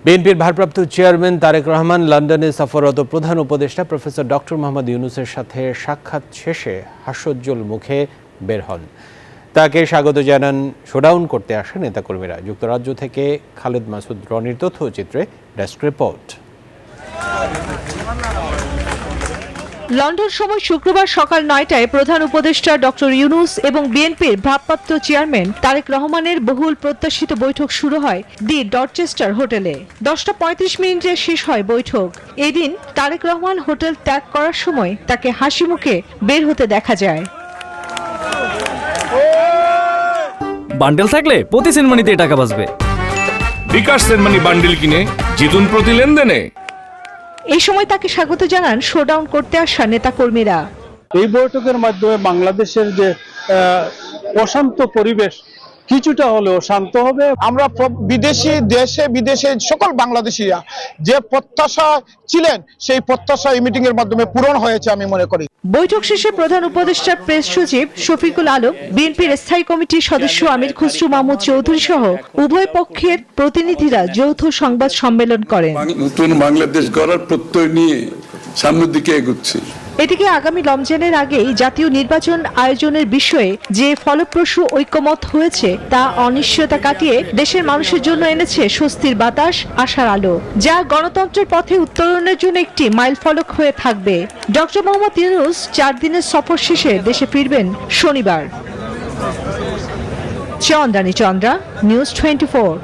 বিএনপির ভারপ্রাপ্ত চেয়ারম্যান তারেক রহমান লন্ডনে সফররত প্রধান উপদেষ্টা প্রফেসর ডক্টর মোহাম্মদ ইউনূসের সাথে সাক্ষাৎ শেষে হাস্যোজ্জ্বল মুখে বের হন। তাকে স্বাগত জানান শোডাউন করতে আসা নেতাকর্মীরা। যুক্তরাজ্য থেকে খালেদ মাসুদ রনির তথ্যচিত্রে ডেস্ক রিপোর্ট। লন্ডন সময় শুক্রবার সকাল ৯টায় প্রধান উপদেষ্টা ডক্টর ইউনূস এবং বিএনপির ভারপ্রাপ্ত চেয়ারম্যান তারেক রহমানের বহুল প্রত্যাশিত বৈঠক শুরু হয় দি ডরচেস্টার হোটেলে। 10টা 35 মিনিটে শেষ হয় বৈঠক। এদিন তারেক রহমান হোটেল ত্যাগ করার সময় তাকে হাসি মুখে বের হতে দেখা যায়। বান্ডেল থাকলে প্রতি সেনমানিতে টাকা বাঁচবে। বিকাশ সেনমানি বান্ডেল কিনে জিতুন প্রতি লেনদেনে। এই সময় তাকে স্বাগত জানান শোডাউন করতে আসা নেতাকর্মীরা। এই বৈঠকের মাধ্যমে বাংলাদেশের যে অশান্ত পরিবেশ কিছুটা হলেও শান্ত হবে। আমরা বিদেশি দেশে বিদেশে সকল বাংলাদেশিরা যে প্রত্যাশা ছিলেন সেই প্রত্যাশা এই মিটিং এর মাধ্যমে পূরণ হয়েছে আমি মনে করি। বৈঠক শেষে প্রধান উপদেষ্টার প্রেস সচিব শফিকুল আলম, বিএনপির স্থায়ী কমিটির সদস্য আমির খুসরু মাহমুদ চৌধুরী সহ উভয় পক্ষের প্রতিনিধিরা যৌথ সংবাদ সম্মেলন করেন। নতুন বাংলাদেশ গড়ার প্রত্যয় নিয়ে সামনের দিকে এগোচ্ছে। এদিকে আগামী রমজানের আগেই জাতীয় নির্বাচন আয়োজনের বিষয়ে যে ফলপ্রসূ ঐক্যমত হয়েছে তা অনিশ্চয়তা কাটিয়ে দেশের মানুষের জন্য এনেছে স্বস্তির বাতাস, আশার আলো, যা গণতন্ত্রের পথে উত্তরণের জন্য একটি মাইলফলক হয়ে থাকবে। ডক্টর মোহাম্মদ ইউনূস 4 দিনের সফর শেষে দেশে ফিরবেন শনিবার। চন্দ্রানী চন্দ্রা, নিউজ 24।